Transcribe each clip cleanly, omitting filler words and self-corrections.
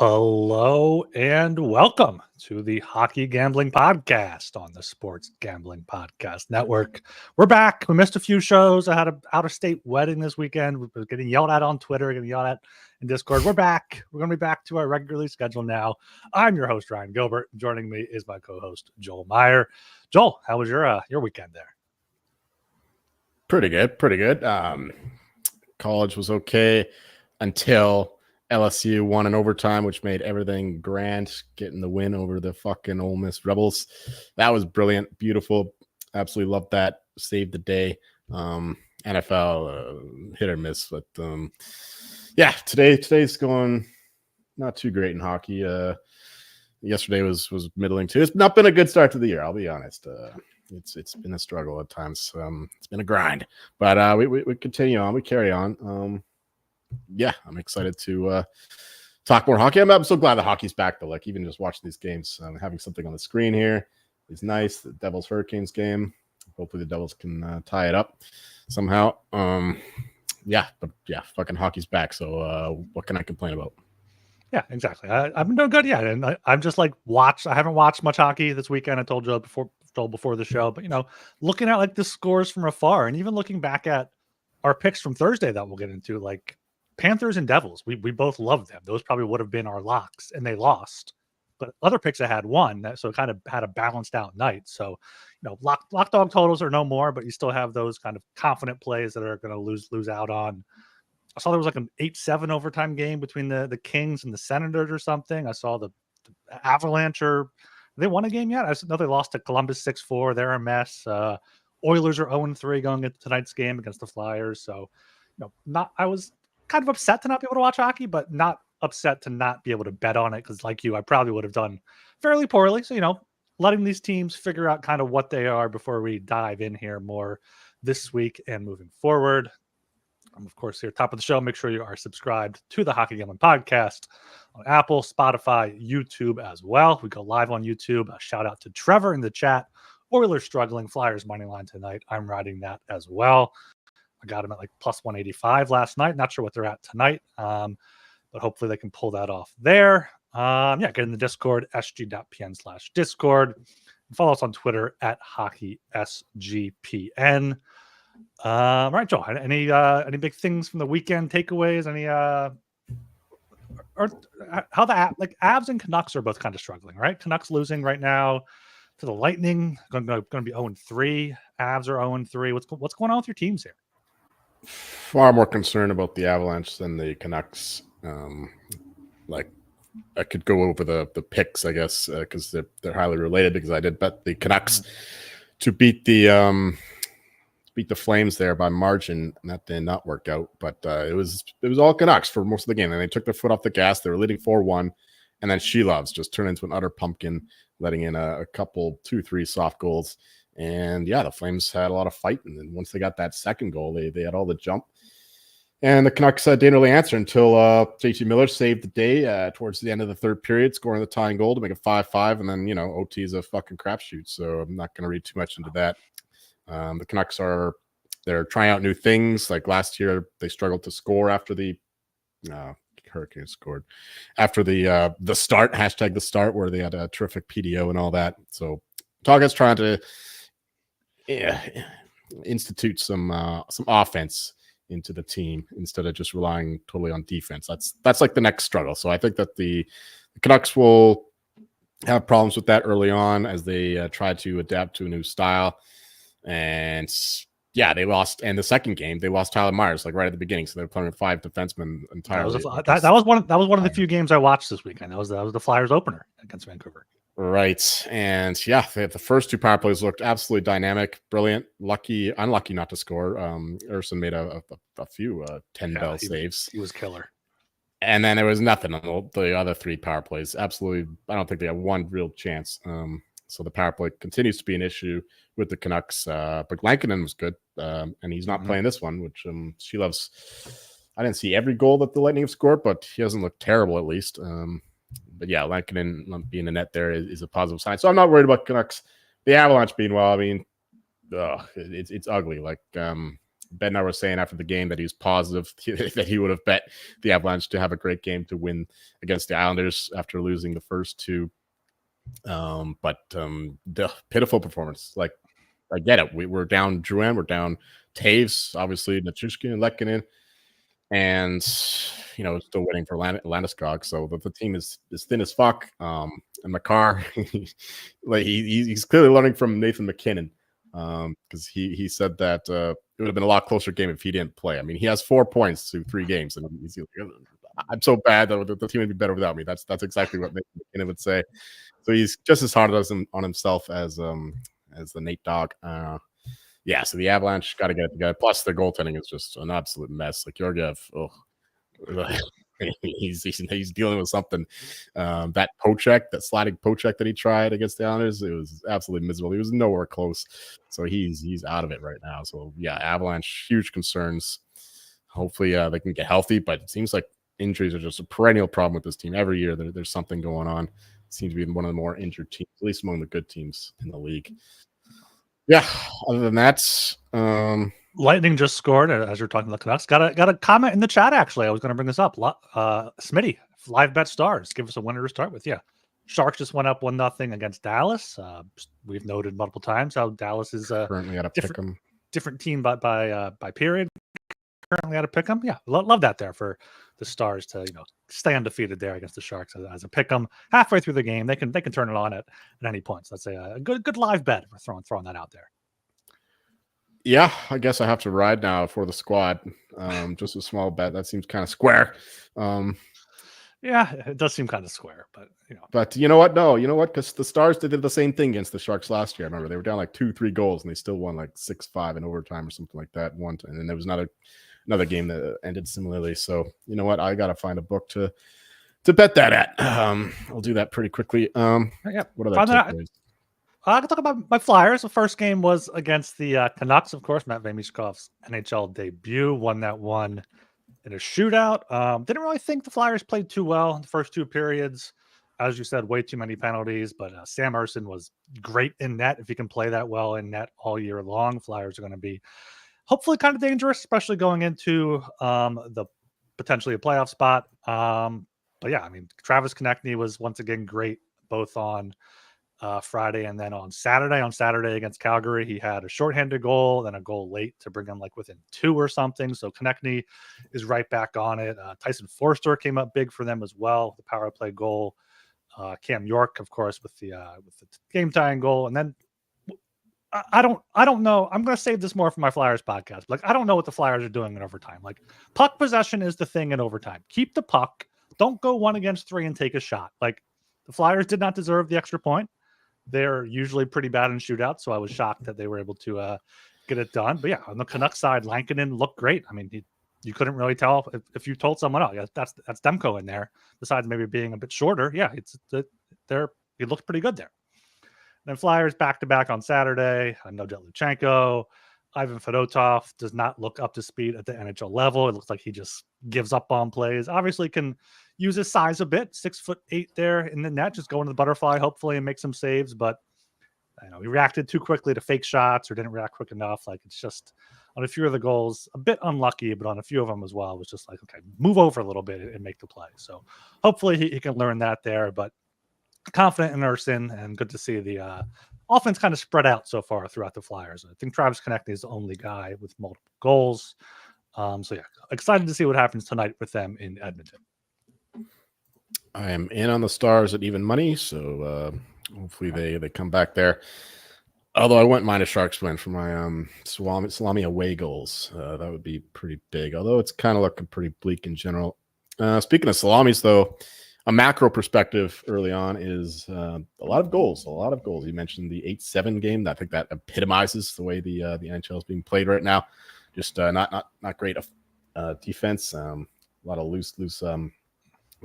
Hello and welcome to the Hockey Gambling Podcast on the Sports Gambling Podcast Network. We're back. We missed a few shows. I had an out-of-state wedding this weekend. We're getting yelled at on Twitter, getting yelled at in Discord. We're back. We're going to be back to our regularly scheduled now. I'm your host, Ryan Gilbert. Joining me is my co-host, Joel Meyer. Joel, how was your weekend there? Pretty good. College was okay until LSU won in overtime, which made everything grand, getting the win over the fucking Ole Miss Rebels. That was brilliant, beautiful. Absolutely loved that. Saved the day. NFL hit or miss, but yeah, today's going not too great in hockey. Yesterday was middling too. It's not been a good start to the year, I'll be honest. It's been a struggle at times. It's been a grind, but we continue on. We carry on. Yeah, I'm excited to talk more hockey. I'm so glad the hockey's back, though. Like, even just watching these games, having something on the screen here is nice. The Devils Hurricanes game. Hopefully, the Devils can tie it up somehow. Yeah, fucking hockey's back. So, what can I complain about? Yeah, exactly. I've been doing good, yeah. And I'm just like I haven't watched much hockey this weekend. I told you before the show, but looking at like the scores from afar, and even looking back at our picks from Thursday that we'll get into, like Panthers and Devils, we both loved them. Those probably would have been our locks, and they lost. But other picks I had won, so it kind of had a balanced out night. So, lock dog totals are no more, but you still have those kind of confident plays that are going to lose out on. I saw there was like an 8-7 overtime game between the Kings and the Senators or something. I saw the Avalanche they won a game yet? I know they lost to Columbus 6-4. They're a mess. Oilers are 0-3 going into tonight's game against the Flyers. So, I was kind of upset to not be able to watch hockey, but not upset to not be able to bet on it, because like you, I probably would have done fairly poorly. So, letting these teams figure out kind of what they are before we dive in here more this week and moving forward. Of course, here top of the show, make sure you are subscribed to the Hockey Gambling Podcast on Apple, Spotify, YouTube as well. We go live on YouTube. A shout out to Trevor in the chat. Oilers struggling, Flyers money line tonight. I'm riding that as well. I got them at like plus 185 last night. Not sure what they're at tonight, but hopefully they can pull that off there. Get in the Discord, sg.pn/Discord. Follow us on Twitter at HockeySGPN. All right, Joel, any big things from the weekend takeaways? Or how the Avs and Canucks are both kind of struggling, right? Canucks losing right now to the Lightning, going to be 0-3. Avs are 0-3. What's going on with your teams here? Far more concerned about the Avalanche than the Canucks. I could go over the picks, I guess, because they're highly related, because I did bet the Canucks to beat the Flames there by margin, and that did not work out. But it was all Canucks for most of the game, and they took their foot off the gas. They were leading 4-1, and then Sheloves just turned into an utter pumpkin, letting in a couple 2-3 soft goals. And yeah, the Flames had a lot of fight, and then once they got that second goal, they had all the jump. And the Canucks didn't really answer until JT Miller saved the day towards the end of the third period, scoring the tying goal to make it 5-5. And then, OT is a fucking crapshoot, so I'm not going to read too much into that. The Canucks they're trying out new things. Like last year, they struggled to score after the Hurricanes scored after the start, hashtag the start, where they had a terrific PDO and all that. So Togga's trying to institute some offense into the team instead of just relying totally on defense. That's like the next struggle. So I think that the Canucks will have problems with that early on as they try to adapt to a new style. And yeah, they lost. And the second game, they lost Tyler Myers like right at the beginning. So they're playing with 5 defensemen entirely. That was one of the few games I watched this weekend. That was the Flyers opener against Vancouver. Right. And yeah, the first two power plays looked absolutely dynamic, brilliant, unlucky not to score. Erson made a few 10 Yeah, bell saves. he was killer. And then there was nothing on the other three power plays. Absolutely, I don't think they had one real chance. So the power play continues to be an issue with the Canucks. But Lankinen was good, and he's not playing this one, which she loves. I didn't see every goal that the Lightning have scored, but he doesn't look terrible at least. But yeah, Lankinen being a net there is a positive sign. So I'm not worried about Canucks. The Avalanche being well. I mean, it's ugly. Like Ben and I were saying after the game that he was positive that he would have bet the Avalanche to have a great game to win against the Islanders after losing the first two. But the pitiful performance. Like I get it. We're down Drouin, we're down Taves, obviously Nichushkin and Lekkinen, and still waiting for Landeskog. So the team is thin as fuck. And Makar, like he's clearly learning from Nathan McKinnon. Because he said that it would have been a lot closer game if he didn't play. I mean, he has 4 points through 3 games, and I'm so bad that the team would be better without me. That's exactly what McKinnon would say. So he's just as hard on himself as the Nate Dogg. Yeah, so the Avalanche got to get it together. Plus, their goaltending is just an absolute mess. Like Georgiev, he's dealing with something. That sliding poke check that he tried against the Islanders, it was absolutely miserable. He was nowhere close. So he's out of it right now. So yeah, Avalanche, huge concerns. Hopefully they can get healthy, but it seems like injuries are just a perennial problem with this team. Every year there's something going on. It seems to be one of the more injured teams, at least among the good teams in the league. Yeah, other than that, Lightning just scored as you're talking about the Canucks. Got a comment in the chat, actually. I was going to bring this up. Smitty, live bet stars. Give us a winner to start with. Yeah. Sharks just went up 1-0 against Dallas. We've noted multiple times how Dallas is currently at a different team by period. Currently at a pick 'em. Yeah, love that there for the Stars to stay undefeated there against the Sharks as a pick 'em halfway through the game. They can turn it on at any point. So that's a good live bet. We're throwing that out there. Yeah, I guess I have to ride now for the squad. Just a small bet. That seems kind of square. Yeah, it does seem kind of square, but But you know what? No, you know what? Because the Stars did the same thing against the Sharks last year. I remember they were down like 2-3 goals and they still won like 6-5 in overtime or something like that. And then there was another game that ended similarly. So you know what? I gotta find a book to bet that at. I'll do that pretty quickly. Yeah. What other takeaways? I can talk about my Flyers. The first game was against the Canucks, of course. Matt Vamishkov's NHL debut. Won that one in a shootout. Didn't really think the Flyers played too well in the first 2 periods. As you said, way too many penalties. But Sam Ersson was great in net. If he can play that well in net all year long, Flyers are going to be hopefully kind of dangerous, especially going into the potentially a playoff spot. But yeah, I mean, Travis Konechny was once again great, both on Friday and then on Saturday. On Saturday against Calgary, he had a shorthanded goal, then a goal late to bring him like within 2 or something. So Konechny is right back on it. Tyson Forster came up big for them as well, the power play goal. Cam York, of course, with the game tying goal, and then I don't know. I'm going to save this more for my Flyers podcast. Like, I don't know what the Flyers are doing in overtime. Like, puck possession is the thing in overtime. Keep the puck. Don't go 1 against 3 and take a shot. Like, the Flyers did not deserve the extra point. They're usually pretty bad in shootouts, so I was shocked that they were able to get it done. But yeah, on the Canucks side, Lankinen looked great. I mean, you couldn't really tell if you told someone, oh, yeah, that's Demko in there. Besides maybe being a bit shorter, yeah, he looked pretty good there. Then Flyers back-to-back on Saturday. Nojat Luchenko. Ivan Fedotov does not look up to speed at the NHL level. It looks like he just gives up on plays. Obviously can use his size a bit. 6'8" there in the net. Just go into the butterfly, hopefully, and make some saves. But he reacted too quickly to fake shots or didn't react quick enough. Like, it's just on a few of the goals, a bit unlucky, but on a few of them as well, it was just like, okay, move over a little bit and make the play. So hopefully he can learn that there. But confident in Ersson, and good to see the offense kind of spread out so far throughout the Flyers. I think Travis Konechny is the only guy with multiple goals. So yeah, excited to see what happens tonight with them in Edmonton. I am in on the Stars at even money, so hopefully they come back there. Although I wouldn't mind a Sharks win for my salami away goals. That would be pretty big, although it's kind of looking pretty bleak in general. Speaking of salamis, though, a macro perspective early on is a lot of goals. You mentioned the 8-7 game. I think that epitomizes the way the NHL is being played right now. Just not great defense. A lot of loose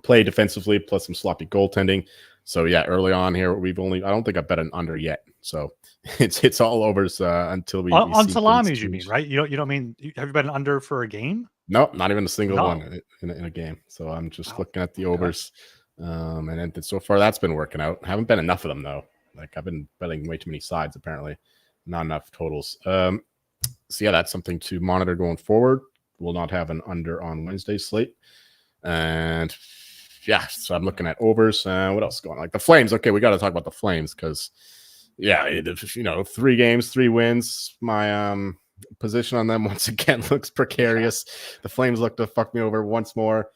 play defensively, plus some sloppy goaltending. So yeah, early on here, I don't think I've bet an under yet. So it's all overs until we on see salamis. You mean, right? You don't mean, have you bet an under for a game? Nope, not even a single No. one in a game. So I'm just looking at the overs. And then so far that's been working out. I haven't been enough of them though. Like I've been betting way too many sides apparently, not enough totals. So yeah, that's something to monitor going forward. We'll not have an under on Wednesday's slate. And yeah, so I'm looking at overs. What else is going on? Like the Flames. Okay, we got to talk about the Flames because yeah, 3 games, 3 wins. My position on them once again looks precarious. The Flames look to fuck me over once more,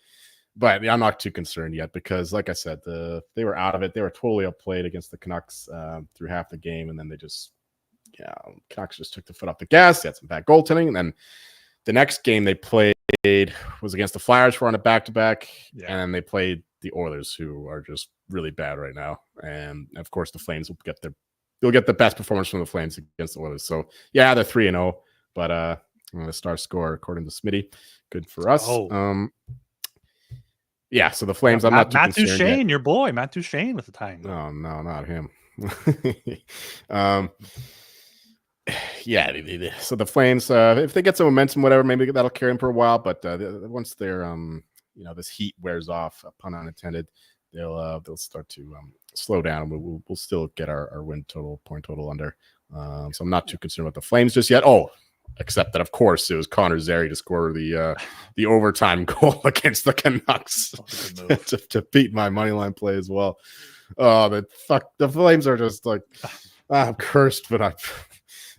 but I'm not too concerned yet because, like I said, they were out of it. They were totally outplayed against the Canucks through half the game, and then Canucks just took the foot off the gas. They had some bad goaltending, and then the next game they played was against the Flyers for on a back-to-back, and they played the Oilers, who are just really bad right now. And of course, the Flames will get the best performance from the Flames against the Oilers. So yeah, they're 3-0. But the star score, according to Smitty, good for us. Yeah, so the Flames, I'm not too Matt concerned Duchene, yet. your boy, Matt Duchene with the tying. Oh, no, not him. Yeah, so the Flames, if they get some momentum, whatever, maybe that'll carry them for a while. But once their this heat wears off, pun unintended, they'll start to slow down. We'll still get our win total, point total under. So I'm not too concerned about the Flames just yet. Oh, except that, of course, it was Connor Zary to score the overtime goal against the Canucks to beat my money line play as well. Oh, the Flames are just like, I'm cursed, but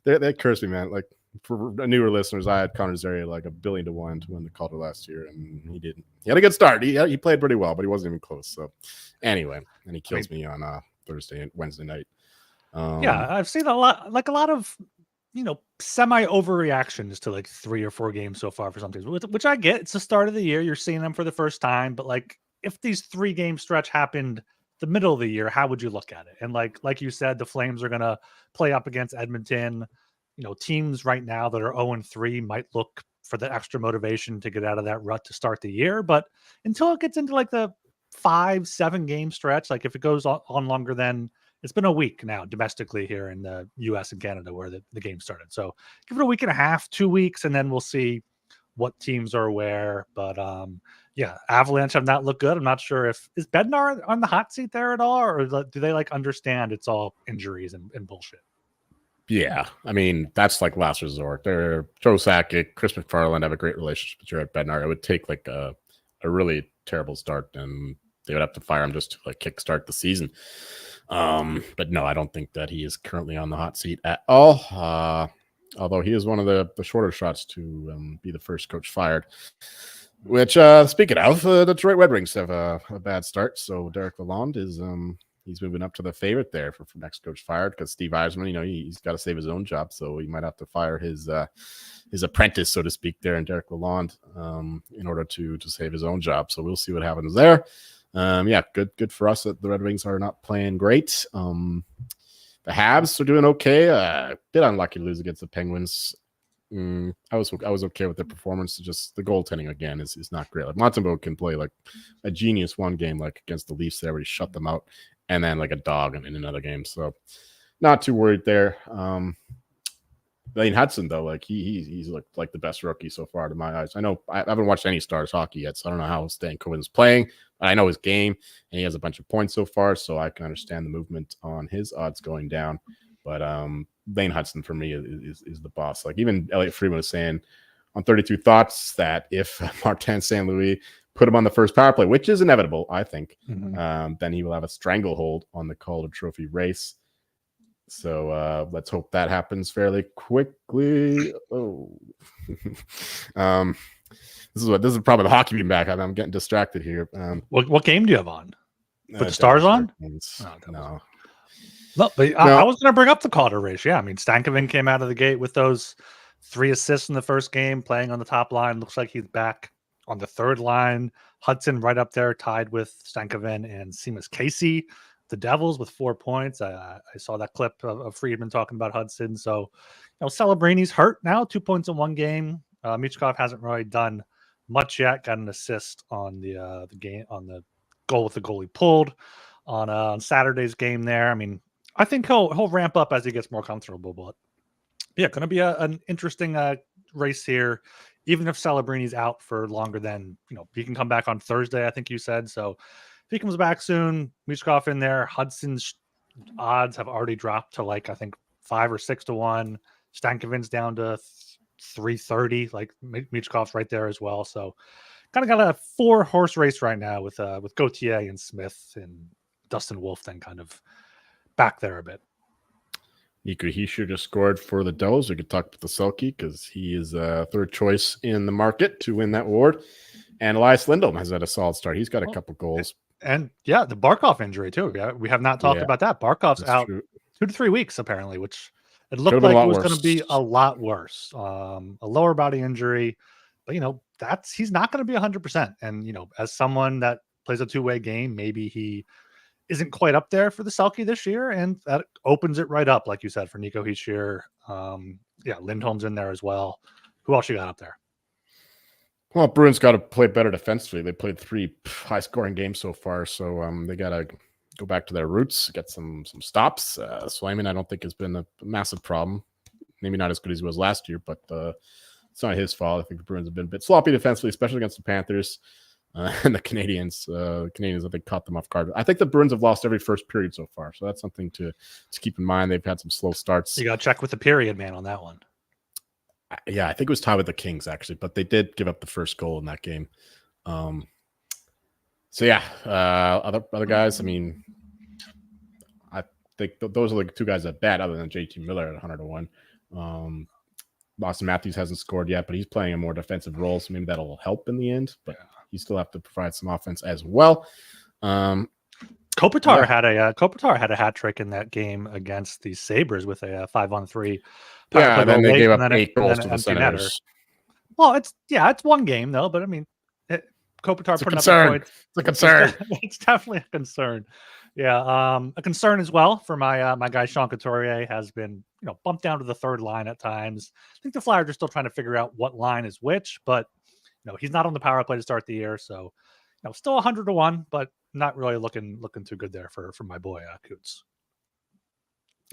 they cursed me, man. Like for newer listeners, I had Connor Zary like 1 billion to 1 to win the Calder last year, and he didn't. He had a good start. He played pretty well, but he wasn't even close. So anyway, and he kills me on Thursday and Wednesday night. Yeah, I've seen a lot of semi overreactions to like 3 or 4 games so far for some teams, which I get. It's the start of the year. You're seeing them for the first time. But like, if these 3 game stretch happened the middle of the year, how would you look at it? And like you said, the Flames are going to play up against Edmonton. Teams right now that are 0-3 might look for the extra motivation to get out of that rut to start the year. But until it gets into like the 5-7 game stretch, like if it goes on longer than, it's been a week now domestically here in the US and Canada where the game started. So give it a week and a half, 2 weeks, and then we'll see what teams are where. But yeah, Avalanche have not looked good. I'm not sure is Bednar on the hot seat there at all, or do they like understand it's all injuries and bullshit? Yeah, I mean, that's like last resort. Joe Sakic, Chris McFarland have a great relationship with Jared Bednar. It would take like a really terrible start, and they would have to fire him just to like kickstart the season. But no, I don't think that he is currently on the hot seat at all. Although he is one of the shorter shots to be the first coach fired. Which, speaking of, the Detroit Red Wings have a bad start. So Derek Lalonde is he's moving up to the favorite there for next coach fired, because Steve Yzerman, he's got to save his own job, so he might have to fire his apprentice, so to speak, there in Derek Lalonde in order to save his own job. So we'll see what happens there. Yeah, good for us that the Red Wings are not playing great. The Habs are doing okay. Bit unlucky to lose against the Penguins. I was okay with their performance. Just the goaltending again is not great. Like Montembeault can play like a genius one game, like against the Leafs there, where he shut them out, and then like a dog in another game. So not too worried there. Lane Hudson though, like he's like the best rookie so far to my eyes. I know I haven't watched any Stars hockey yet, so I don't know how Stan Cohen's playing. I know his game, and he has a bunch of points so far, so I can understand the movement on his odds going down. But Lane Hudson for me is the boss. Like even Elliot Friedman was saying on 32 Thoughts that if Martin St. Louis put him on the first power play, which is inevitable, I think, then he will have a stranglehold on the Calder Trophy race. So let's hope that happens fairly quickly. Oh, this is probably the hockey being back. I'm getting distracted here. What game do you have on? Put the Stars on? No. No, but I was going to bring up the Calder race. Yeah, I mean, Stankoven came out of the gate with those 3 assists in the first game, playing on the top line. Looks like he's back on the third line. Hudson right up there, tied with Stankoven and Seamus Casey. The Devils with 4 points. I saw that clip of Friedman talking about Hudson. So, Celebrini's hurt now, 2 points in one game. Michkov hasn't really done much yet. Got an assist on the game, on the goal with the goalie pulled on Saturday's game there. I mean, I think he'll ramp up as he gets more comfortable. But yeah, going to be an interesting race here. Even if Celebrini's out for longer than he can come back on Thursday, I think you said. So if he comes back soon, Michkov in there. Hudson's odds have already dropped to I think 5 or 6 to 1. Stankoven's down to 330. Like Michkov's right there as well. So kind of got a 4-horse race right now with Gauthier and Smith and Dustin Wolf then kind of back there a bit. Nico Hischier just scored for the Devils. We could talk about the Selke because he is third choice in the market to win that award. And Elias Lindholm has had a solid start. He's got a couple goals. And yeah, the Barkov injury too. We have not talked about that. Barkov's out true. 2 to 3 weeks apparently, which it looked like it was going to be a lot worse. A lower body injury, but he's not going to be 100%. And as someone that plays a two-way game, maybe he isn't quite up there for the Selke this year, and that opens it right up, like you said, for Nico Hischier. Lindholm's in there as well. Who else you got up there? Well, Bruins got to play better defensively. They played 3 high-scoring games so far, so they got to go back to their roots, get some stops. Swayman, I don't think has been a massive problem. Maybe not as good as he was last year, but it's not his fault. I think the Bruins have been a bit sloppy defensively, especially against the Panthers. And the Canadians, I think, caught them off guard. I think the Bruins have lost every first period so far, so that's something to keep in mind. They've had some slow starts. You got to check with the period man on that one. Yeah, I think it was tied with the Kings actually, but they did give up the first goal in that game. Other guys. I mean, I think those are the 2 guys that bet, other than JT Miller at 100 to 1. Austin Matthews hasn't scored yet, but he's playing a more defensive role, so maybe that'll help in the end. But you still have to provide some offense as well. Kopitar had a hat trick in that game against the Sabres with a 5-on-3. Yeah, then they gave up 8 goals to the Senators. Well, it's one game though, but I mean, Kopitar putting up points. It's a concern. It's definitely a concern. Yeah, a concern as well for my guy Sean Couturier has been bumped down to the third line at times. I think the Flyers are still trying to figure out what line is which, but he's not on the power play to start the year, so still 100 to 1, but not really looking too good there for my boy Coots.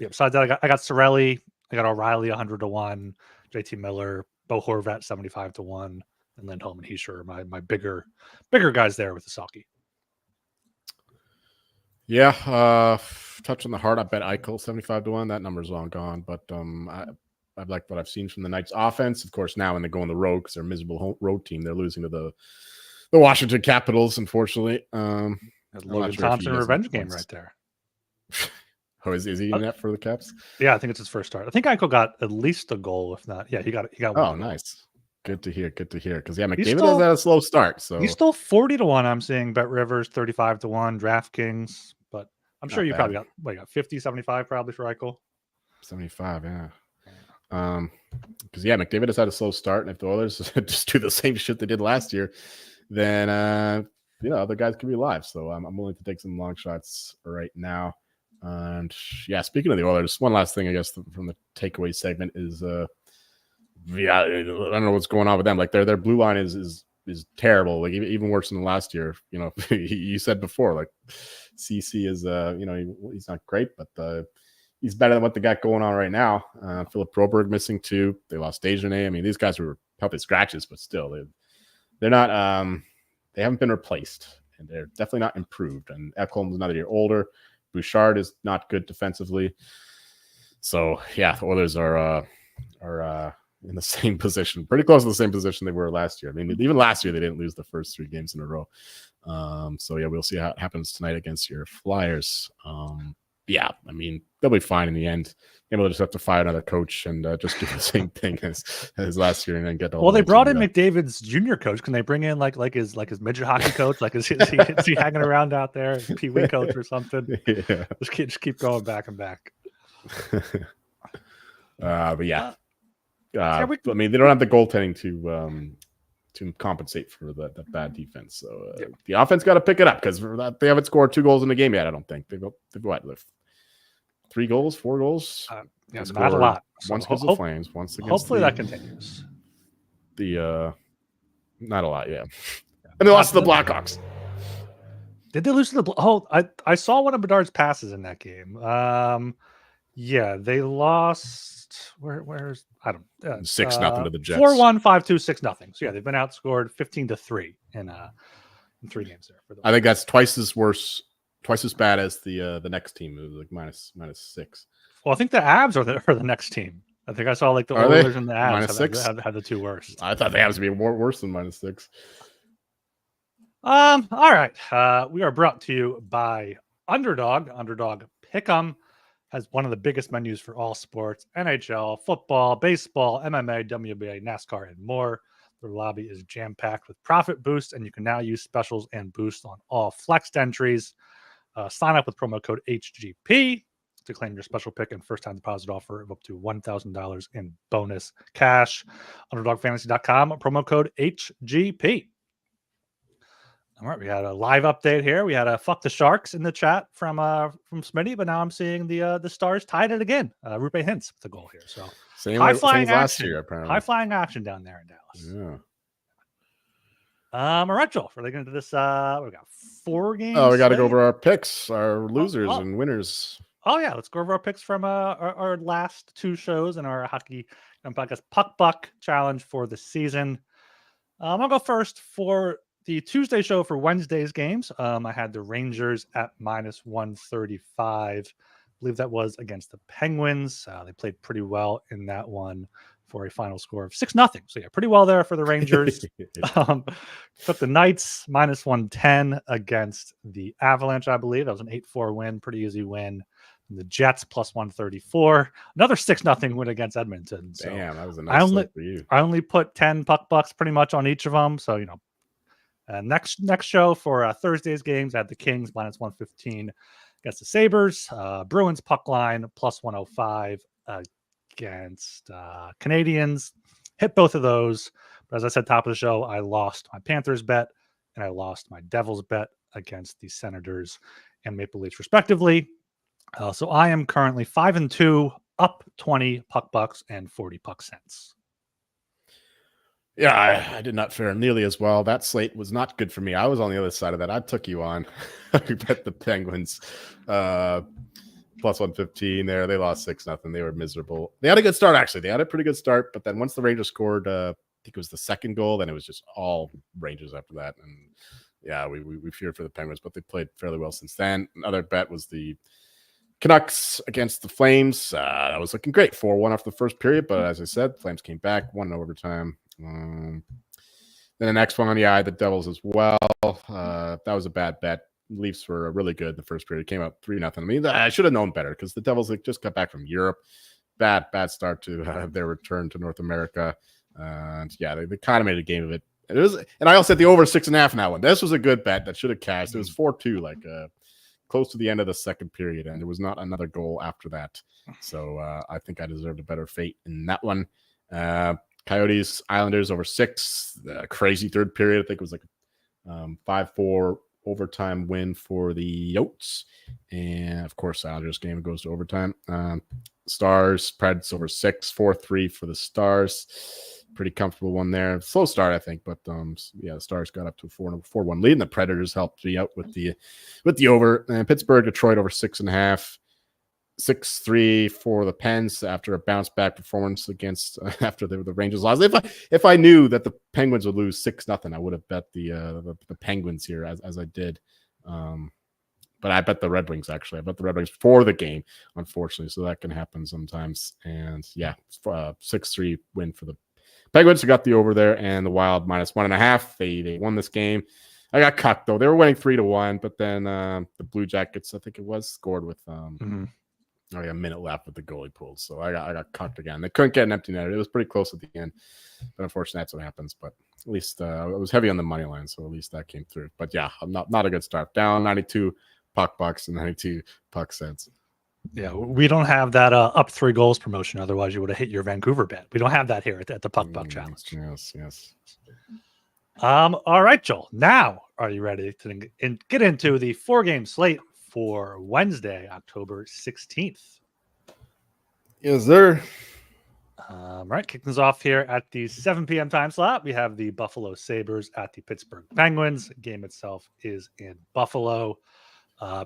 Yeah, besides that, I got Cirelli, I got O'Reilly 100 to 1, JT Miller, Bo Horvat 75 to 1, and Lindholm and Hischier are my bigger guys there with the Selke. Yeah, touch on the heart. I bet Eichel 75 to 1. That number's long gone, but I like what I've seen from the Knights offense. Of course, now when they go on the road, because they're a miserable road team, they're losing to the Washington Capitals, unfortunately. Logan Thompson revenge game right there. Oh, is he in that for the Caps? Yeah, I think it's his first start. I think Eichel got at least a goal, if not. Yeah, he got one. Oh, nice. Good to hear. Because McDavid has had a slow start. So he's still 40 to 1. I'm seeing Bet Rivers 35 to 1, DraftKings, but I'm sure you probably got 50, 75 probably for Eichel. 75, yeah. Because McDavid has had a slow start, and if the Oilers just do the same shit they did last year, then other guys can be alive. So I'm willing to take some long shots right now. And yeah, speaking of the Oilers, one last thing I guess from the takeaway segment is I don't know what's going on with them. Like their blue line is terrible, like even worse than last year. You said before, like CC is he's not great, but he's better than what they got going on right now. Philip Broberg missing 2. They lost Desjardins. I mean, these guys were healthy scratches, but still, they're not. They haven't been replaced, and they're definitely not improved. And Ekholm's another year older. Bouchard is not good defensively. So yeah, the Oilers are in the same position, pretty close to the same position they were last year. I mean, even last year they didn't lose the first 3 games in a row. So yeah, we'll see how it happens tonight against your Flyers. Yeah, I mean, they'll be fine in the end. Maybe they'll just have to fire another coach and just do the same thing as last year and then get all. Well, they brought in McDavid's junior coach. Can they bring in like his midget hockey coach? Like is he hanging around out there, Pee Wee coach or something? Yeah, just keep going back and back. But yeah, I mean, they don't have the goaltending to compensate for that bad defense. So the offense got to pick it up because they haven't scored 2 goals in the game yet. I don't think they've what, 3 goals, 4 goals. Not a lot. Once against the Flames, once against hopefully that continues. Not a lot, yeah. And they lost to the Blackhawks. Did they lose to the? Oh, I saw one of Bedard's passes in that game. Yeah, they lost. Where's I don't 6-0 to the Jets. 4-1, 5-2, 6-0. So yeah, they've been outscored 15-3 in 3 games there. I think that's twice as bad as the next team. It was like minus 6. Well, I think the Avs are the next team. I think I saw like the Oilers and the Avs had the 2 worst. I thought the Avs would be worse than minus 6. All right. We are brought to you by Underdog. Underdog Pick'em has one of the biggest menus for all sports: NHL, football, baseball, MMA, WNBA, NASCAR, and more. Their lobby is jam-packed with profit boosts, and you can now use specials and boosts on all flexed entries. Sign up with promo code HGP to claim your special pick and first-time deposit offer of up to $1,000 in bonus cash. UnderdogFantasy.com, promo code HGP. All right, we had a live update here. We had a fuck the Sharks in the chat from Smitty, but now I'm seeing the Stars tied it again. Rupe Hintz with the goal here. So same high-flying last year, apparently. High-flying action down there in Dallas. Yeah. All right, Joel. We're looking into this. We got 4 games. Oh, we got to go over our picks, our losers and winners. Oh yeah, let's go over our picks from our last 2 shows and our hockey podcast Puck Buck challenge for the season. I'll go first for the Tuesday show for Wednesday's games. I had the Rangers at -135. I believe that was against the Penguins. They played pretty well in that one for a final score of 6-0. So yeah, pretty well there for the Rangers. Took the Knights -110 against the Avalanche, I believe. That was an 8-4 win, pretty easy win. And the Jets +134. Another 6-0 win against Edmonton. So damn, that was a nice slip for you. I only put 10 puck bucks pretty much on each of them. So, next show for Thursday's games, I had the Kings -115 against the Sabres. Bruins puck line +105 against Canadians. Hit both of those. But as I said, top of the show, I lost my Panthers bet and I lost my Devils bet against the Senators and Maple Leafs, respectively. So I am currently 5-2, up 20 puck bucks and 40 puck cents. Yeah, I did not fare nearly as well. That slate was not good for me. I was on the other side of that. I took you on. I bet the Penguins +115 there. They lost 6-0. They were miserable. They had a good start, actually. They had a pretty good start, but then once the Rangers scored, I think it was the second goal, then it was just all Rangers after that. And yeah, we feared for the Penguins, but they played fairly well since then. Another bet was the Canucks against the Flames. That was looking great. 4-1 after the first period, but as I said, Flames came back, won in overtime. Then the next one, the Devils as well. That was a bad bet. Leafs were really good in the first period. Came up 3-0. I mean, I should have known better because the Devils just got back from Europe. Bad start to their return to North America. And yeah, they kind of made a game of it. And I also said the over 6.5 in that one. This was a good bet that should have cashed. It was 4-2, close to the end of the second period, and there was not another goal after that. So I think I deserved a better fate in that one. Coyotes, Islanders over 6. Crazy third period. I think it was 5-4 overtime win for the Yotes. And of course, Islanders game goes to overtime. Stars, Preds over 6, 4-3 for the Stars. Pretty comfortable one there. Slow start, I think, but the Stars got up to a 4-1 lead, and the Predators helped me out with the over. And Pittsburgh, Detroit over 6.5. 6-3 for the Pens after a bounce back performance against after the Rangers lost. If I knew that the Penguins would lose 6-0, I would have bet the Penguins here as I did. But I bet the Red Wings, actually. I bet the Red Wings for the game, unfortunately. So that can happen sometimes. And yeah, 6-3 win for the Penguins, who got the over there, and the Wild -1.5. They won this game. I got cucked, though. They were winning 3-1, but then the Blue Jackets, I think it was, scored with a minute left with the goalie pulled. So I got cucked again. They couldn't get an empty netter. It was pretty close at the end. But unfortunately, that's what happens. But at least I was heavy on the money line, so at least that came through. But yeah, not a good start. Down 92 puck bucks and 92 puck cents. Yeah, we don't have that up 3 goals promotion. Otherwise, you would have hit your Vancouver bet. We don't have that here at the Puck Buck Challenge. Yes. All right, Joel. Now, are you ready to get into the 4-game slate for Wednesday, October 16th? Yes, sir. Right, kicking us off here at the 7 p.m. time slot. We have the Buffalo Sabres at the Pittsburgh Penguins. Game itself is in Buffalo.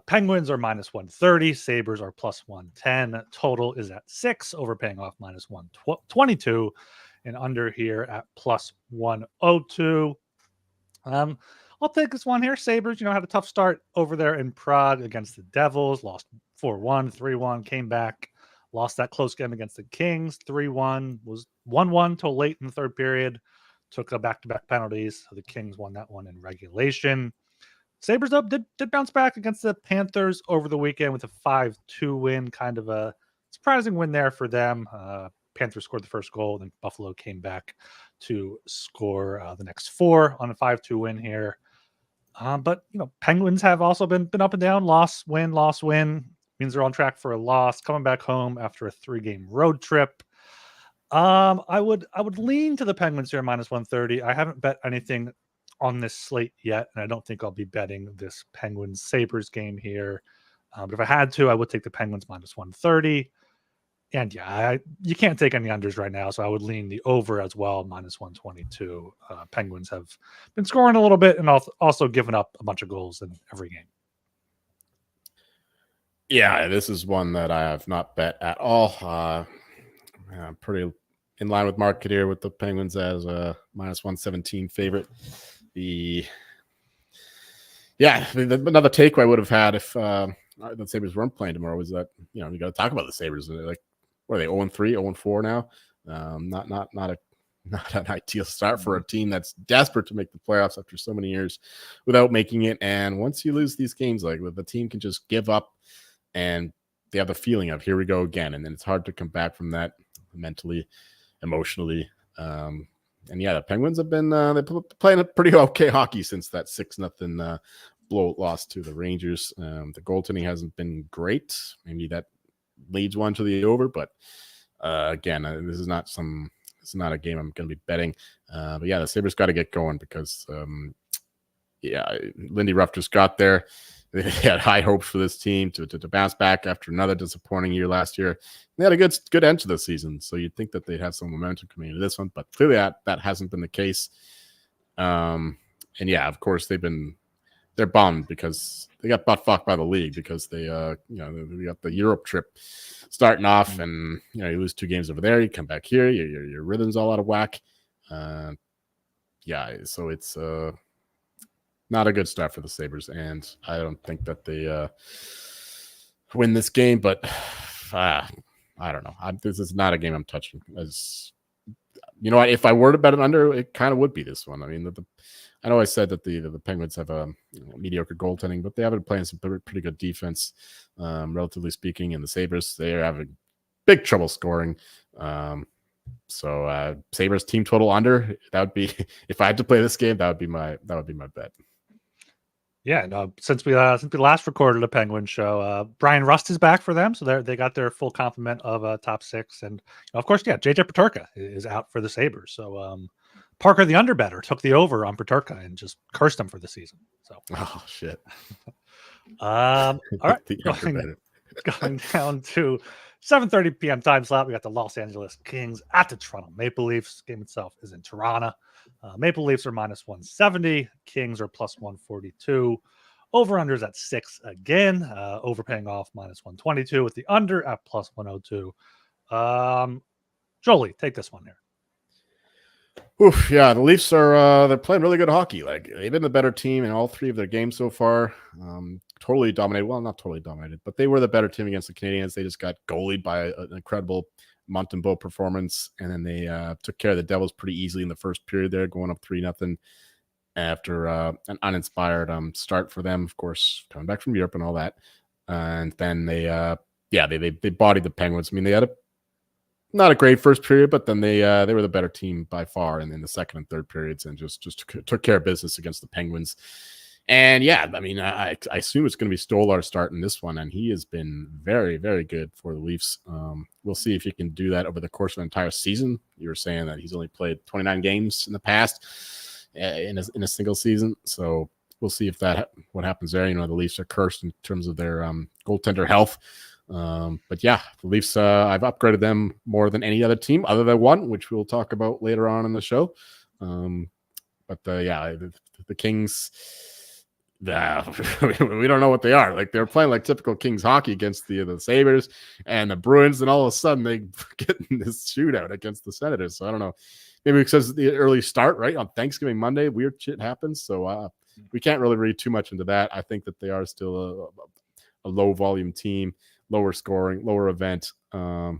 Penguins are minus 130. Sabres are plus 110. Total is at 6, overpaying off minus 122, and under here at plus 102. I'll take this one here. Sabres, had a tough start over there in Prague against the Devils, lost 4-1, 3-1, came back, lost that close game against the Kings, 3-1, was 1-1 till late in the third period, took a back-to-back penalties. So the Kings won that one in regulation. Sabres up did bounce back against the Panthers over the weekend with a 5-2 win, kind of a surprising win there for them. Panthers scored the first goal, then Buffalo came back to score the next 4 on a 5-2 win here. But Penguins have also been up and down, loss win, means they're on track for a loss, coming back home after a 3-game road trip. I would lean to the Penguins here minus 130. I haven't bet anything on this slate yet, and I don't think I'll be betting this Penguins Sabres game here. But if I had to, I would take the Penguins minus 130. And yeah, you can't take any unders right now, so I would lean the over as well, minus 122. Penguins have been scoring a little bit and also given up a bunch of goals in every game. Yeah, this is one that I have not bet at all. I'm pretty in line with market here with the Penguins as a minus 117 favorite. Another takeaway I would have had if the Sabres weren't playing tomorrow was that, you got to talk about the Sabres. Like, what are they, 0-3, 0-4 now? Not an ideal start for a team that's desperate to make the playoffs after so many years without making it. And once you lose these games, like the team can just give up and they have the feeling of here we go again. And then it's hard to come back from that mentally, emotionally. And yeah, the Penguins have been they're playing a pretty okay hockey since that 6-0 blowout loss to the Rangers. The goaltending hasn't been great. Maybe that leads one to the over, but again, this is not a game I'm going to be betting. But yeah, the Sabres got to get going because Lindy Ruff just got there. They had high hopes for this team to bounce back after another disappointing year last year. They had a good end to the season, so you'd think that they'd have some momentum coming into this one, but clearly that hasn't been the case. And yeah, of course they're bummed because they got butt fucked by the league because they got the Europe trip starting off, and you lose 2 games over there, you come back here, your rhythm's all out of whack. So it's not a good start for the Sabres, and I don't think that they win this game, but I don't know. This is not a game I'm touching. As you know what, if I were to bet an under, it kind of would be this one. I mean, I know I said that the Penguins have a mediocre goaltending, but they have been playing some pretty good defense, relatively speaking. And the Sabres, they are having big trouble scoring. So Sabres team total under, that would be, if I had to play this game, that would be my bet. Yeah, no, since we last recorded a Penguin show, Brian Rust is back for them, so they got their full complement of top 6, and of course, yeah, JJ Peterka is out for the Sabres. So Parker, the underbetter, took the over on Peterka and just cursed him for the season. So oh shit. All right, going down to 7:30 p.m. time slot, we got the Los Angeles Kings at the Toronto Maple Leafs. Game itself is in Toronto. Maple Leafs are minus 170. Kings are plus 142. Over-unders at 6 again. Overpaying off minus 122 with the under at plus 102. Jolie, take this one here. Oof, yeah, the Leafs are they're playing really good hockey. Like, they've been the better team in all 3 of their games so far. Totally dominated. Well, not totally dominated, but they were the better team against the Canadiens. They just got goalied by an incredible Montembeault performance, and then they took care of the Devils pretty easily in the first period there, going up 3-0 after an uninspired start for them, of course, coming back from Europe and all that. And then they bodied the Penguins. I mean, they had not a great first period, but then they were the better team by far in the second and third periods, and just took care of business against the Penguins. And yeah, I mean, I assume it's going to be Stolar starting this one, and he has been very, very good for the Leafs. We'll see if he can do that over the course of an entire season. You were saying that he's only played 29 games in the past. in a single season. So we'll see if what happens there. The Leafs are cursed in terms of their goaltender health. But yeah, the Leafs, I've upgraded them more than any other team other than one, which we'll talk about later on in the show. But the Kings, we don't know what they are. Like, they're playing like typical Kings hockey against the Sabres and the Bruins, and all of a sudden they get in this shootout against the Senators. So I don't know. Maybe because the early start, right, on Thanksgiving Monday, weird shit happens. So we can't really read too much into that. I think that they are still a low volume team, lower scoring, lower event. I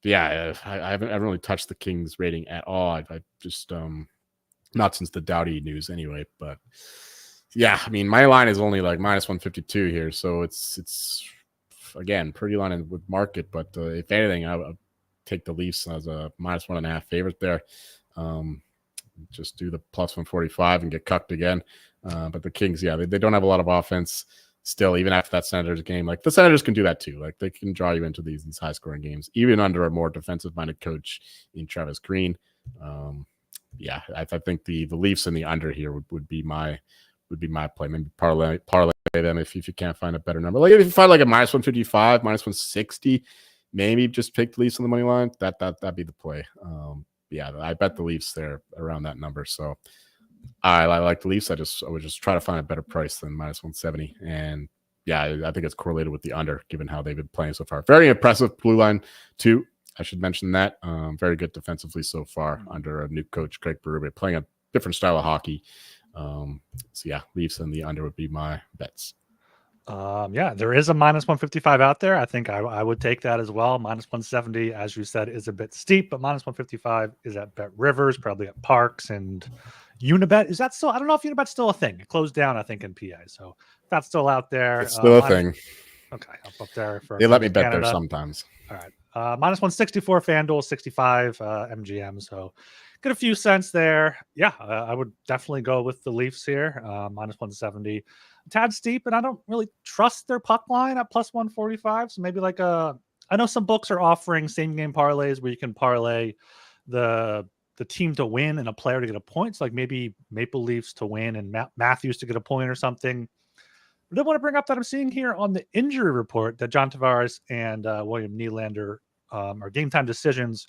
haven't really touched the Kings rating at all. I just not since the Doughty news anyway. But yeah, I mean, my line is only like -152 here, so it's again pretty line with market. But if anything, I would take the Leafs as a -1.5 favorite there. Just do the +145 and get cucked again. But the Kings, they don't have a lot of offense still, even after that Senators game. Like, the Senators can do that too. Like, they can draw you into these high scoring games, even under a more defensive minded coach in Travis Green. I think the Leafs and the under here would be my play. Maybe parlay them if you can't find a better number. Like, if you find like a -155, -160, maybe just pick the Leafs on the money line. That'd be the play. I bet the Leafs there around that number. So I like the Leafs. I would just try to find a better price than -170. And I think it's correlated with the under, given how they've been playing so far. Very impressive blue line too. I should mention that. Very good defensively so far under a new coach, Craig Berube, playing a different style of hockey. Leafs and the under would be my bets. There is a -155 out there. I think I would take that as well. -170, as you said, is a bit steep, but -155 is at Bet Rivers, probably at Parks and Unibet. Is that still? I don't know if Unibet's still a thing. It closed down, I think, in PA. So that's still out there. It's still a thing. Okay, up there for. They let me bet Canada. there sometimes. All right. -164 FanDuel, 65 MGM. So get a few cents there. Yeah, I would definitely go with the Leafs here. -170. Tad steep, and I don't really trust their puck line at +145. So maybe I know some books are offering same game parlays where you can parlay the team to win and a player to get a point. So like maybe Maple Leafs to win and Matthews to get a point or something. But I want to bring up that I'm seeing here on the injury report that John Tavares and William Nylander are game time decisions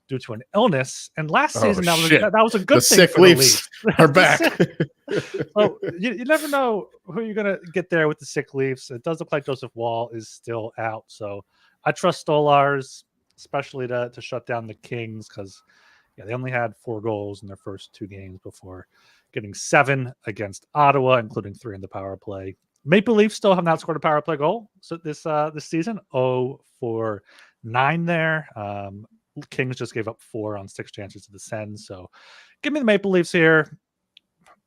due to an illness. And last season, that was a good the thing sick for the Leafs. Are back. So you never know who you're going to get there with the sick Leafs. It does look like Joseph Wall is still out. So I trust Stolars, especially to shut down the Kings, because they only had 4 goals in their first 2 games before getting 7 against Ottawa, including 3 in the power play. Maple Leafs still have not scored a power play goal this season. 0 for 9 there. Kings just gave up 4 on 6 chances to the Sens. So give me the Maple Leafs here.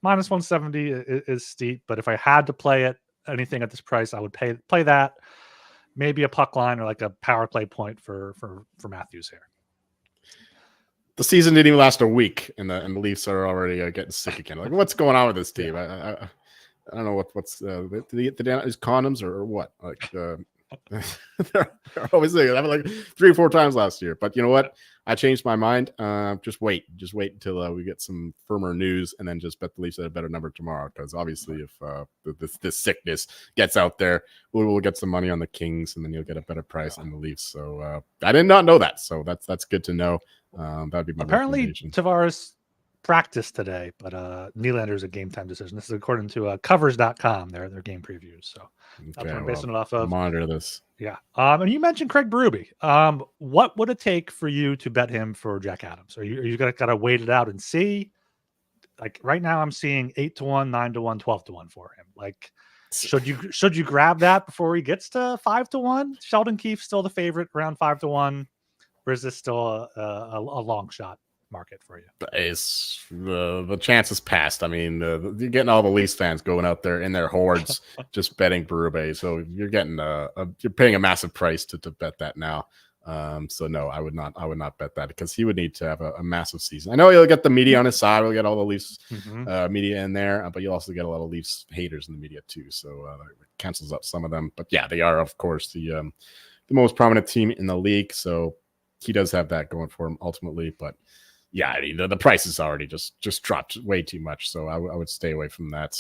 -170 is steep, but if I had to play it, anything at this price, I would play that. Maybe a puck line or like a power play point for Matthews here. The season didn't even last a week, and the Leafs are already getting sick again. Like, what's going on with this team? I don't know what's is condoms or what? Like, they're always there. That happened like 3 or 4 times last year. But you know what? I changed my mind. Just wait until we get some firmer news, and then just bet the Leafs at a better number tomorrow. Because obviously, if this sickness gets out there, we'll get some money on the Kings, and then you'll get a better price on the Leafs. So I did not know that. So that's good to know. That'd be my apparently Tavares practiced today, but Nylander is a game time decision. This is according to covers.com, their game previews. So that's what I'm basing it off of. Monitor this. Yeah. And you mentioned Craig Berube. What would it take for you to bet him for Jack Adams? Are you gotta wait it out and see? Like right now I'm seeing 8-1, 9-1, 12-1 for him. Like, should you grab that before he gets to 5-1? Sheldon Keefe's still the favorite around 5-1, or is this still a long shot market for you? It's the chance is past. I mean, you're getting all the Leafs fans going out there in their hordes just betting Berube. So you're getting you're paying a massive price to bet that now. So no, I would not bet that, because he would need to have a massive season. I know he'll get the media on his side. We'll get all the Leafs media in there, but you'll also get a lot of Leafs haters in the media too. So it cancels out some of them. But yeah, they are of course the most prominent team in the league. So he does have that going for him ultimately. But yeah, I mean, the price is already just dropped way too much. So I would stay away from that.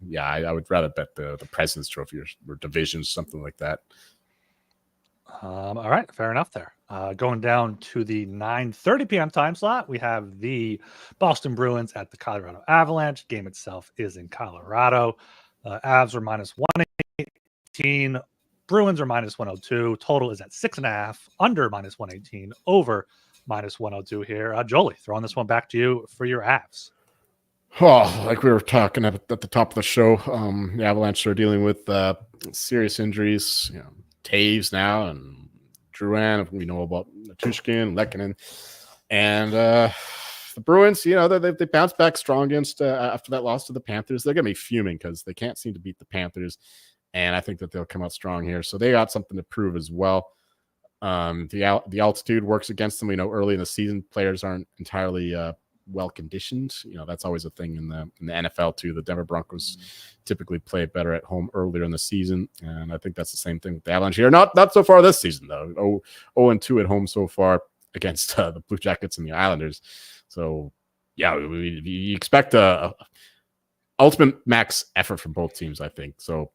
Yeah, I would rather bet the President's Trophy or divisions, something like that. All right, fair enough there. Going down to the 9:30 p.m. time slot, we have the Boston Bruins at the Colorado Avalanche. Game itself is in Colorado. Avs are minus 118. Bruins are minus 102. Total is at 6.5. Under minus 118. Over minus 102 here. Jolie, throwing this one back to you for your Avs. Oh, like we were talking at the top of the show, the Avalanche are dealing with serious injuries. Taves now and Drouin. We know about Natushkin, Lehkonen, and the Bruins. They bounced back strong against after that loss to the Panthers. They're gonna be fuming because they can't seem to beat the Panthers, and I think that they'll come out strong here. So they got something to prove as well. The altitude works against them. Early in the season, players aren't entirely well conditioned. That's always a thing in the NFL too. The Denver Broncos typically play better at home earlier in the season, and I think that's the same thing with the Avalanche here. Not so far this season though. 0-2 at home so far against the Blue Jackets and the Islanders. So yeah, we expect a ultimate max effort from both teams, I think. So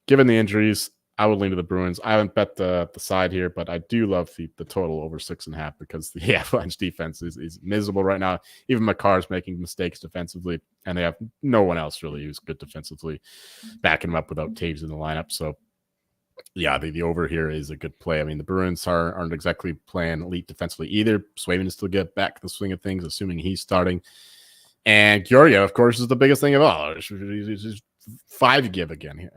given the injuries, I would lean to the Bruins. I haven't bet the side here, but I do love the total over 6.5 because the Avalanche defense is miserable right now. Even McCarr's making mistakes defensively, and they have no one else really who's good defensively backing them up without Taves in the lineup. So, yeah, the over here is a good play. I mean, the Bruins aren't exactly playing elite defensively either. Swayman is still get back to the swing of things, assuming he's starting. And Georgiev, of course, is the biggest thing of all. He's 5 to give again.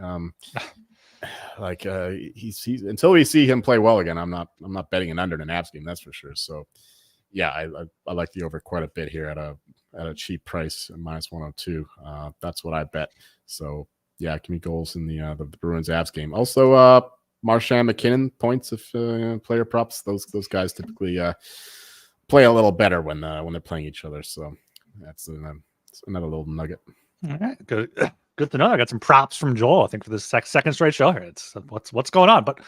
He's until we see him play well again, I'm not betting an under in an Avs game, that's for sure. So yeah, I like the over quite a bit here at a cheap price, minus 102. That's what I bet. So yeah, give me goals in the Bruins Avs game. Also, Marchand, McKinnon points if player props. Those guys typically play a little better when they're playing each other. So that's another little nugget. All right, good to know. I got some props from Joel, I think, for this second straight show here. It's what's going on. But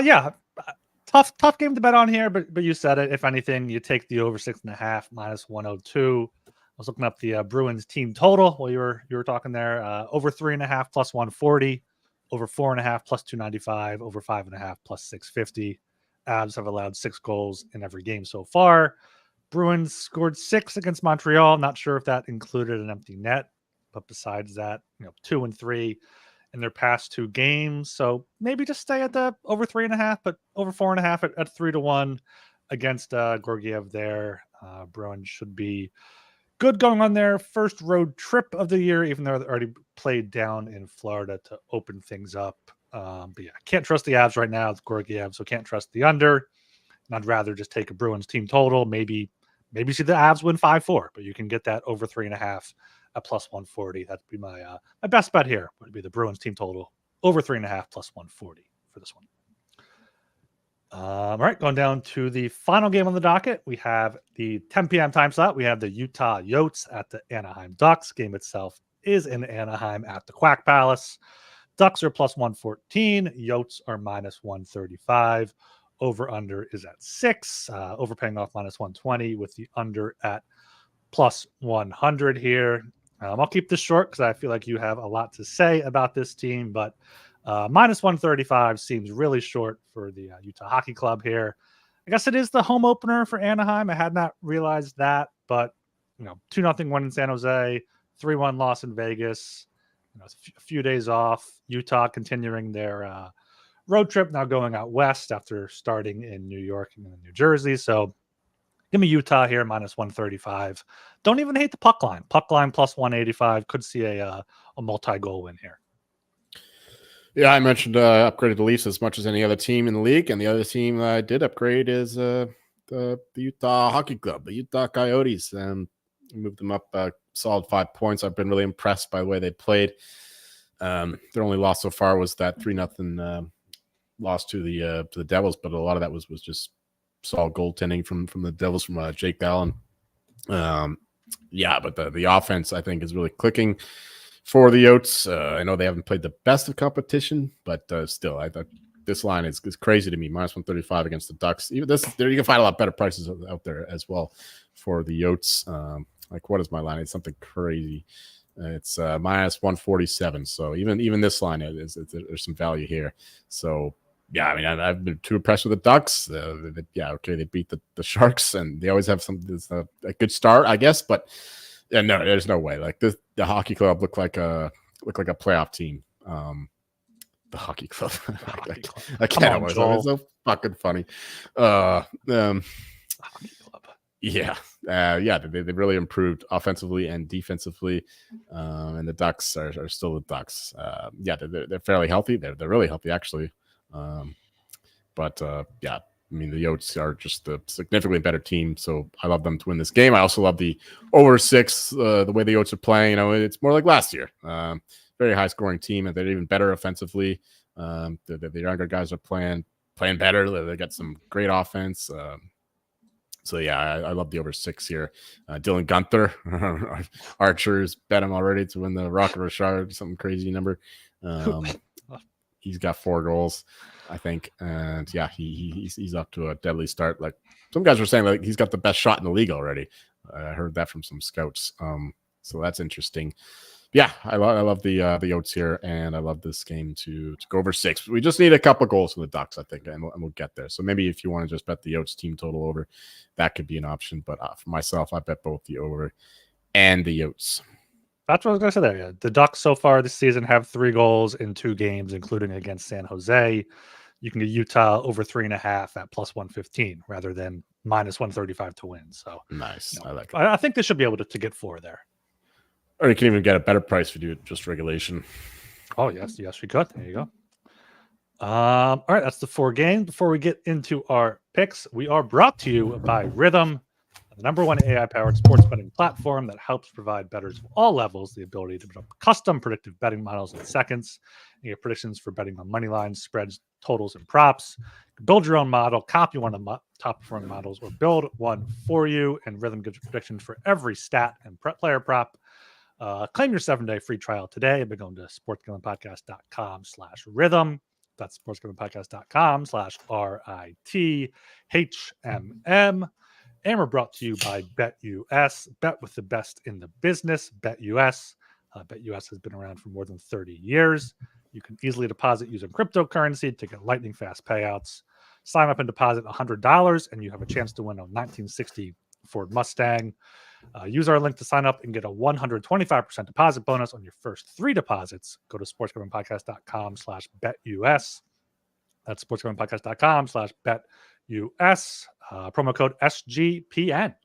yeah, tough game to bet on here. But you said it. If anything, you take the over 6.5 minus 102. I was looking up the Bruins team total while you were talking there. Over 3.5 plus 140, over 4.5 plus 295, over 5.5 plus 650. Avs have allowed 6 goals in every game so far. Bruins scored 6 against Montreal. Not sure if that included an empty net. But besides that, 2 and 3 in their past 2 games. So maybe just stay at the over 3.5, but over 4.5 at 3-1 against Georgiev there. Bruins should be good going on their first road trip of the year, even though they already played down in Florida to open things up. But yeah, can't trust the Avs right now. It's Georgiev, so can't trust the under. And I'd rather just take a Bruins team total. Maybe see the Avs win 5-4, but you can get that over 3.5. At plus 140. That'd be my best bet here. Would be the Bruins team total over 3.5 plus 140 for this one. All right, going down to the final game on the docket. We have the 10 p.m. time slot. We have the Utah Yotes at the Anaheim Ducks. Game itself is in Anaheim at the Quack Palace. Ducks are plus 114. Yotes are minus 135. Over under is at 6. Overpaying off minus 120 with the under at plus 100 here. I'll keep this short because I feel like you have a lot to say about this team, but minus 135 seems really short for the Utah Hockey Club here. I guess it is the home opener for Anaheim. I had not realized that, but 2-0 win in San Jose, 3-1 loss in Vegas, a few days off. Utah continuing their road trip, now going out west after starting in New York and New Jersey. So give me Utah here, minus 135. Don't even hate the puck line. Puck line plus 185. Could see a multi-goal win here. Yeah, I mentioned upgraded the Leafs as much as any other team in the league, and the other team I did upgrade is the Utah Hockey Club, the Utah Coyotes. Moved them up a solid 5 points. I've been really impressed by the way they played. Their only loss so far was that 3-0 loss to the Devils, but a lot of that was just solid goaltending from the Devils, from Jake Allen. Yeah, but the offense, I think, is really clicking for the Yotes. I know they haven't played the best of competition, but still, I thought this line is crazy to me. Minus 135 against the Ducks. Even this, there you can find a lot better prices out there as well for the Yotes. Like, what is my line? It's something crazy. It's minus 147. So even this line there's some value here. So yeah, I mean, I've been too impressed with the Ducks. They beat the Sharks, and they always have a good start, I guess. But yeah, no, there's no way. Like the hockey club looked like a playoff team. The hockey club. I can't help myself. It's so fucking funny. Hockey club. Yeah. They really improved offensively and defensively. And the Ducks are still the Ducks. They're fairly healthy. They're really healthy, actually. I mean, the Yotes are just a significantly better team, so I love them to win this game. I also love the over 6, the way the Yotes are playing. You know, it's more like last year. Very high-scoring team, and they're even better offensively. The younger guys are playing better. They got some great offense. I love the over 6 here. Dylan Gunther, Archer's bet him already to win the Rocket Richard, something crazy number. He's got 4 goals, I think, and yeah, he's up to a deadly start. Like some guys were saying, like he's got the best shot in the league already. I heard that from some scouts. So that's interesting. Yeah, I love the Yotes here, and I love this game to go over 6. We just need a couple goals from the Ducks, I think, and we'll get there. So maybe if you want to just bet the Yotes team total over, that could be an option. But for myself, I bet both the over and the Yotes. That's what I was going to say there. Yeah. The Ducks so far this season have 3 goals in 2 games, including against San Jose. You can get Utah over 3.5 at plus 115 rather than minus 135 to win. So nice. I like it. I think they should be able to get 4 there. Or you can even get a better price if you do just regulation. Oh, yes, we could. There you go. All right, that's the 4 games. Before we get into our picks, we are brought to you by Rhythm, the #1 AI-powered sports betting platform that helps provide bettors of all levels the ability to build custom predictive betting models in seconds. You get predictions for betting on money lines, spreads, totals, and props. Build your own model, copy one of the top performing models, or build one for you. And Rhythm gives predictions for every stat and player prop. Claim your 7-day free trial today by going to sportsgamblingpodcast.com/rhythm. That's sportsgamblingpodcast.com/RITHMM. And we're brought to you by BetUS. Bet with the best in the business. BetUS. BetUS has been around for more than 30 years. You can easily deposit using cryptocurrency to get lightning fast payouts. Sign up and deposit $100, and you have a chance to win a 1960 Ford Mustang. Use our link to sign up and get a 125% deposit bonus on your first 3 deposits. Go to sportsgamblingpodcast.com/BetUS. That's sportsgamblingpodcast.com/BetUS. Promo code SGPN.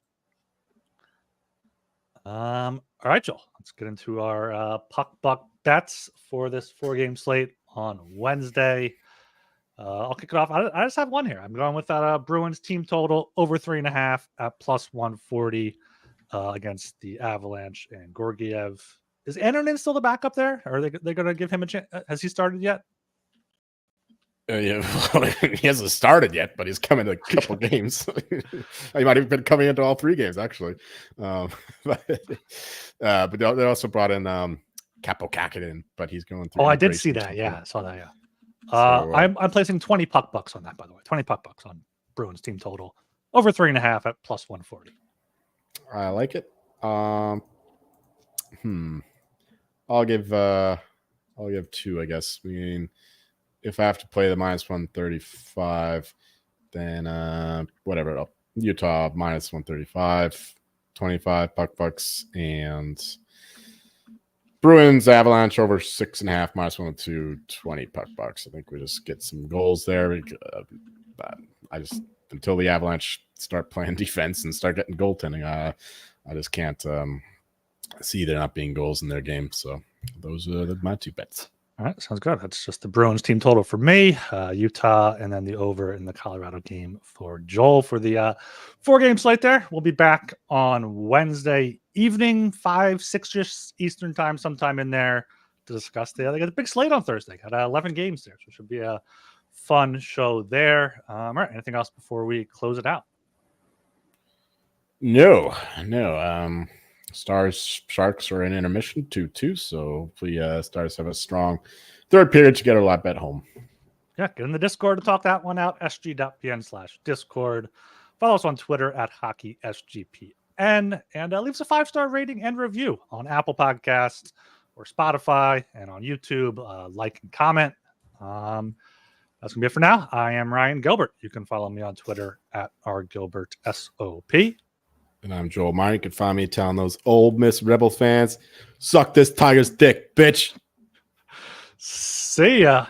All right, Joel. Let's get into our puck buck bets for this 4-game slate on Wednesday. I'll kick it off. I just have one here. I'm going with that Bruins team total over 3.5 at plus 140 against the Avalanche and Georgiev. Is Anderson still the backup there? Or are they going to give him a chance? Has he started yet? He hasn't started yet, but he's coming to a couple games. He might have been coming into all 3 games, actually. But they also brought in Capo Kakinen, but he's going through. Oh, I did see that. Yeah, I saw that. Yeah. I'm placing 20 puck bucks on that, by the way. 20 puck bucks on Bruins team total over 3.5 at plus 140. I like it. I'll give 2, I guess. I mean, if I have to play the minus 135, then whatever. Utah minus 135, 25 puck bucks, and Bruins Avalanche over 6.5 minus 102, 20 puck bucks. I think we just get some goals there. But until the Avalanche start playing defense and start getting goaltending, I just can't see there not being goals in their game. So those are my 2 bets. All right, sounds good. That's just the Bruins team total for me, Utah, and then the over in the Colorado game for Joel for the 4-game slate there. We'll be back on Wednesday evening, 5-6 Eastern time, sometime in there to discuss they got a big slate on Thursday. Got 11 games there, so it should be a fun show there. All right, anything else before we close it out? No. Stars Sharks are in intermission 2-2, so hopefully Stars have a strong third period to get a lot bet home. Yeah, get in the Discord to talk that one out. sg.pn/Discord. Follow us on Twitter at HockeySGPN. And leave us a 5-star rating and review on Apple Podcasts or Spotify and on YouTube. Like and comment. That's going to be it for now. I am Ryan Gilbert. You can follow me on Twitter at rgilbertsop. And I'm Joel Meyer. You can find me telling those Ole Miss Rebel fans, suck this Tiger's dick, bitch. See ya.